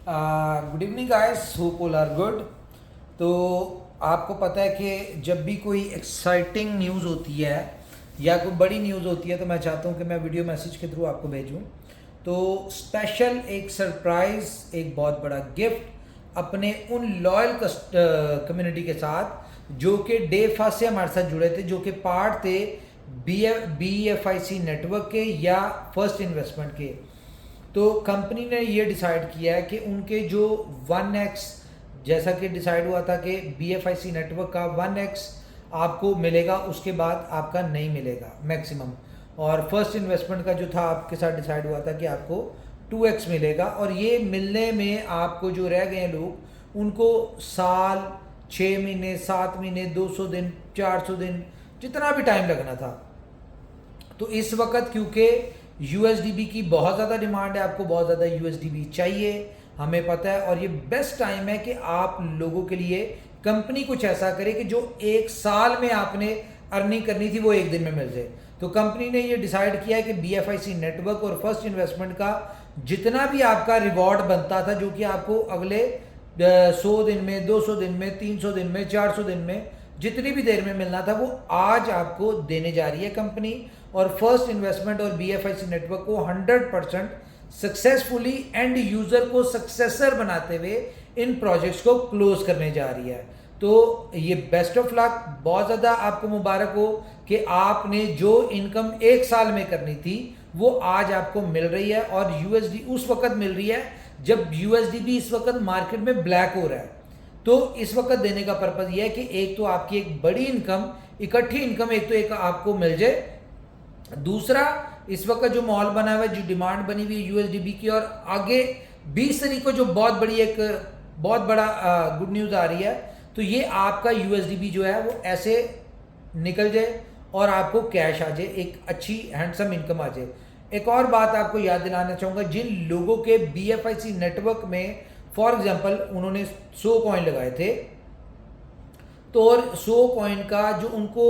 Good evening guys, hope all are good. तो आपको पता है कि जब भी कोई एक्साइटिंग न्यूज़ होती है या कोई बड़ी न्यूज़ होती है तो मैं चाहता हूँ कि मैं वीडियो मैसेज के थ्रू आपको भेजूँ। तो स्पेशल एक सरप्राइज़, एक बहुत बड़ा गिफ्ट अपने उन लॉयल कम्युनिटी के साथ जो कि डे फर्स्ट से हमारे साथ जुड़े थे, जो कि पार्ट थे BFIC नेटवर्क के या फर्स्ट इन्वेस्टमेंट के। तो कंपनी ने ये डिसाइड किया है कि उनके जो 1x, जैसा कि डिसाइड हुआ था कि BFIC नेटवर्क का 1x आपको मिलेगा, उसके बाद आपका नहीं मिलेगा मैक्सिमम। और फर्स्ट इन्वेस्टमेंट का जो था आपके साथ डिसाइड हुआ था कि आपको 2x मिलेगा। और ये मिलने में आपको जो रह गए लोग उनको साल, 6 महीने, 7 महीने, 200 दिन, 400 दिन, जितना भी टाइम लगना था। तो इस वक्त क्योंकि USDB की बहुत ज़्यादा डिमांड है, आपको बहुत ज़्यादा USDB चाहिए, हमें पता है। और ये बेस्ट टाइम है कि आप लोगों के लिए कंपनी कुछ ऐसा करे कि जो एक साल में आपने अर्निंग करनी थी वो एक दिन में मिल जाए। तो कंपनी ने ये डिसाइड किया है कि BFIC नेटवर्क और फर्स्ट इन्वेस्टमेंट का जितना भी आपका रिवॉर्ड बनता था, जो कि आपको अगले 100 दिन में, 200 दिन में, 300 दिन में, 400 दिन में, जितनी भी देर में मिलना था, वो आज आपको देने जा रही है कंपनी। और फर्स्ट इन्वेस्टमेंट और BFIC नेटवर्क को 100% सक्सेसफुली एंड यूजर को सक्सेसर बनाते हुए इन प्रोजेक्ट्स को क्लोज करने जा रही है। तो ये बेस्ट ऑफ लक, बहुत ज़्यादा आपको मुबारक हो कि आपने जो इनकम एक साल में करनी थी वो आज आपको मिल रही है। और USD उस वक्त मिल रही है जब USDB इस वक्त मार्केट में ब्लैक हो रहा है। तो इस वक्त देने का पर्पज़ ये है कि एक तो आपकी एक बड़ी इनकम, इकट्ठी इनकम एक तो एक आपको मिल जाए, दूसरा इस वक्त जो माहौल बना हुआ है, जो डिमांड बनी हुई है USDB की, और आगे 20 तारीख को जो बहुत बड़ी एक बहुत बड़ा गुड न्यूज़ आ रही है, तो ये आपका USDB जो है वो ऐसे निकल जाए और आपको कैश आ जाए, एक अच्छी हैंडसम इनकम आ जाए। एक और बात आपको याद दिलाना चाहूँगा, जिन लोगों के BFIC नेटवर्क में फॉर एग्जांपल उन्होंने 100 कॉइन लगाए थे, तो और 100 कॉइन का जो उनको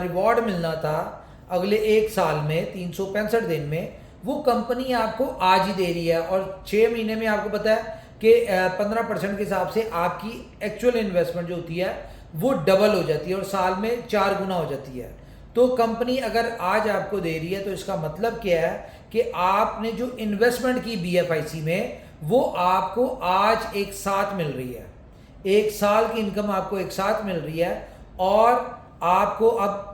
रिवॉर्ड मिलना था अगले एक साल में 365 दिन में, वो कंपनी आपको आज ही दे रही है। और 6 महीने में आपको पता है कि 15% के हिसाब से आपकी एक्चुअल इन्वेस्टमेंट जो होती है वो डबल हो जाती है और साल में 4 गुना हो जाती है। तो कंपनी अगर आज आपको दे रही है तो इसका मतलब क्या है कि आपने जो इन्वेस्टमेंट की BFIC में वो आपको आज एक साथ मिल रही है, एक साल की इनकम आपको एक साथ मिल रही है। और आपको अब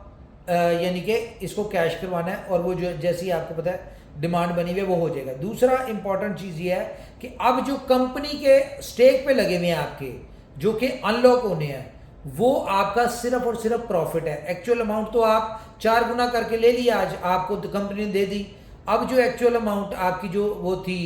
यानी कि इसको कैश करवाना है और वो जो जैसी आपको पता है डिमांड बनी हुई है वो हो जाएगा। दूसरा इंपॉर्टेंट चीज़ ये है कि अब जो कंपनी के स्टेक पे लगे हुए हैं आपके, जो कि अनलॉक होने हैं, वो आपका सिर्फ और सिर्फ प्रॉफिट है। एक्चुअल अमाउंट तो आप 4 गुना करके ले लिया, आज आपको तो कंपनी ने दे दी। अब जो एक्चुअल अमाउंट आपकी जो वो थी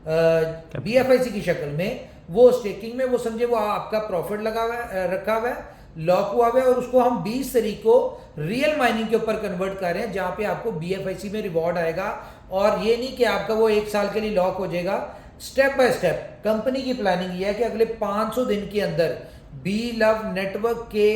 BFIC की शक्ल में, वो स्टेकिंग में, वो समझे वो आपका प्रॉफिट लगा हुआ है, रखा हुआ है, लॉक हुआ हुआ है, और उसको हम 20 तारीख को रियल माइनिंग के ऊपर कन्वर्ट कर रहे हैं, जहां पे आपको BFIC में रिवॉर्ड आएगा। और ये नहीं कि आपका वो एक साल के लिए लॉक हो जाएगा, स्टेप बाय स्टेप कंपनी की प्लानिंग ये है कि अगले 500 दिन के अंदर BLove नेटवर्क के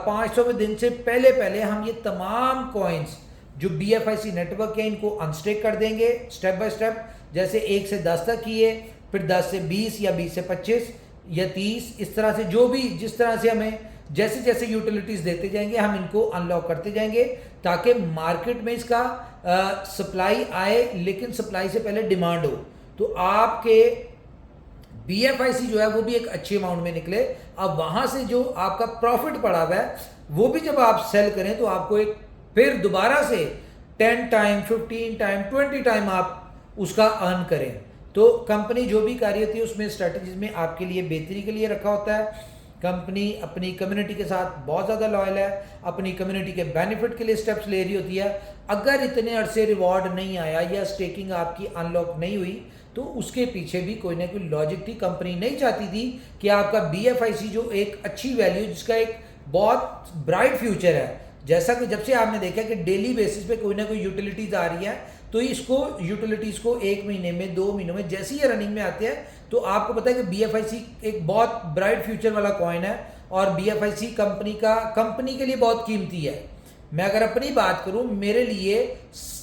500वें दिन से पहले पहले हम ये तमाम कॉइन्स जो BFIC नेटवर्क है इनको अनस्टेक कर देंगे स्टेप बाय स्टेप। जैसे 1 से 10 तक किए, फिर 10 से 20 या 20 से 25 या 30, इस तरह से जो भी जिस तरह से हमें जैसे जैसे यूटिलिटीज़ देते जाएंगे हम इनको अनलॉक करते जाएंगे, ताकि मार्केट में इसका सप्लाई आए, लेकिन सप्लाई से पहले डिमांड हो, तो आपके BFIC जो है वो भी एक अच्छे अमाउंट में निकले। अब वहाँ से जो आपका प्रॉफिट पड़ा हुआ है वो भी जब आप सेल करें तो आपको एक फिर दोबारा से 10 टाइम, 15 टाइम, 20 टाइम आप उसका अर्न करें। तो कंपनी जो भी कार्य होती है उसमें स्ट्रैटेजीज में आपके लिए बेहतरी के लिए रखा होता है। कंपनी अपनी कम्युनिटी के साथ बहुत ज़्यादा लॉयल है, अपनी कम्युनिटी के बेनिफिट के लिए स्टेप्स ले रही होती है। अगर इतने अरसे रिवॉर्ड नहीं आया या स्टेकिंग आपकी अनलॉक नहीं हुई तो उसके पीछे भी कोई ना कोई लॉजिक थी। कंपनी नहीं चाहती थी कि आपका BFIC जो एक अच्छी वैल्यू, जिसका एक बहुत ब्राइट फ्यूचर है, जैसा कि जब से आपने देखा कि डेली बेसिस पे कोई ना कोई यूटिलिटीज़ आ रही है, तो इसको यूटिलिटीज़ को 1 महीने में, 2 महीनों में जैसे ही रनिंग में आते हैं, तो आपको पता है कि BFIC एक बहुत ब्राइट फ्यूचर वाला कॉइन है और BFIC कंपनी के लिए बहुत कीमती है। मैं अगर अपनी बात करूं, मेरे लिए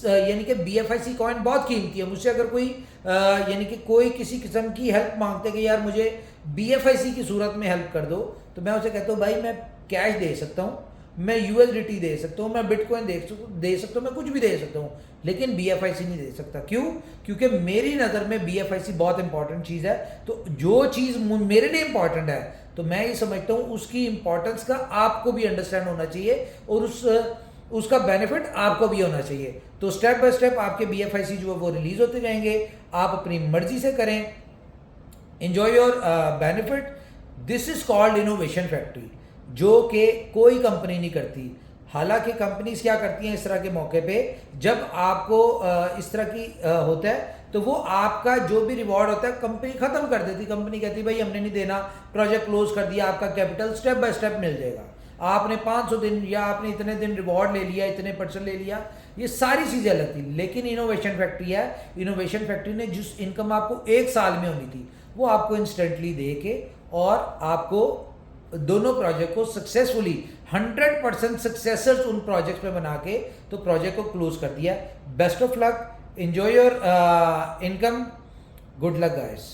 यानी कि BFIC कॉइन बहुत कीमती है। मुझसे अगर कोई यानी कि कोई किसी किस्म की हेल्प मांगते कि यार मुझे BFIC की सूरत में हेल्प कर दो, तो मैं उसे कहता हूँ भाई मैं कैश दे सकता हूँ, मैं USDT दे सकता हूँ, मैं बिटकॉइन दे सकता हूँ, मैं कुछ भी दे सकता हूँ, लेकिन BFIC नहीं दे सकता। क्यों? क्योंकि मेरी नज़र में BFIC बहुत इंपॉर्टेंट चीज़ है। तो जो चीज़ मेरे लिए इंपॉर्टेंट है, तो मैं ये समझता हूँ उसकी इंपॉर्टेंस का आपको भी अंडरस्टैंड होना चाहिए और उसका बेनिफिट आपको भी होना चाहिए। तो स्टेप बाय स्टेप आपके BFIC जो है वो रिलीज होते जाएंगे, आप अपनी मर्जी से करें, enjoy your benefit. This is called innovation factory, जो कि कोई कंपनी नहीं करती। हालांकि कंपनीज क्या करती हैं इस तरह के मौके पे, जब आपको इस तरह की होता है तो वो आपका जो भी रिवॉर्ड होता है कंपनी खत्म कर देती। कंपनी कहती है भाई हमने नहीं देना, प्रोजेक्ट क्लोज कर दिया, आपका कैपिटल स्टेप बाय स्टेप मिल जाएगा। आपने 500 दिन या आपने इतने दिन रिवॉर्ड ले लिया, इतने % ले लिया, ये सारी चीज़ें अलग थी। लेकिन इनोवेशन फैक्ट्री है, इनोवेशन फैक्ट्री ने जिस इनकम आपको 1 साल में होनी थी वो आपको इंस्टेंटली दे के और आपको दोनों प्रोजेक्ट को सक्सेसफुली 100% सक्सेसर्स उन प्रोजेक्ट्स में बना के तो प्रोजेक्ट को क्लोज कर दिया। Best of luck, enjoy your income, good luck guys.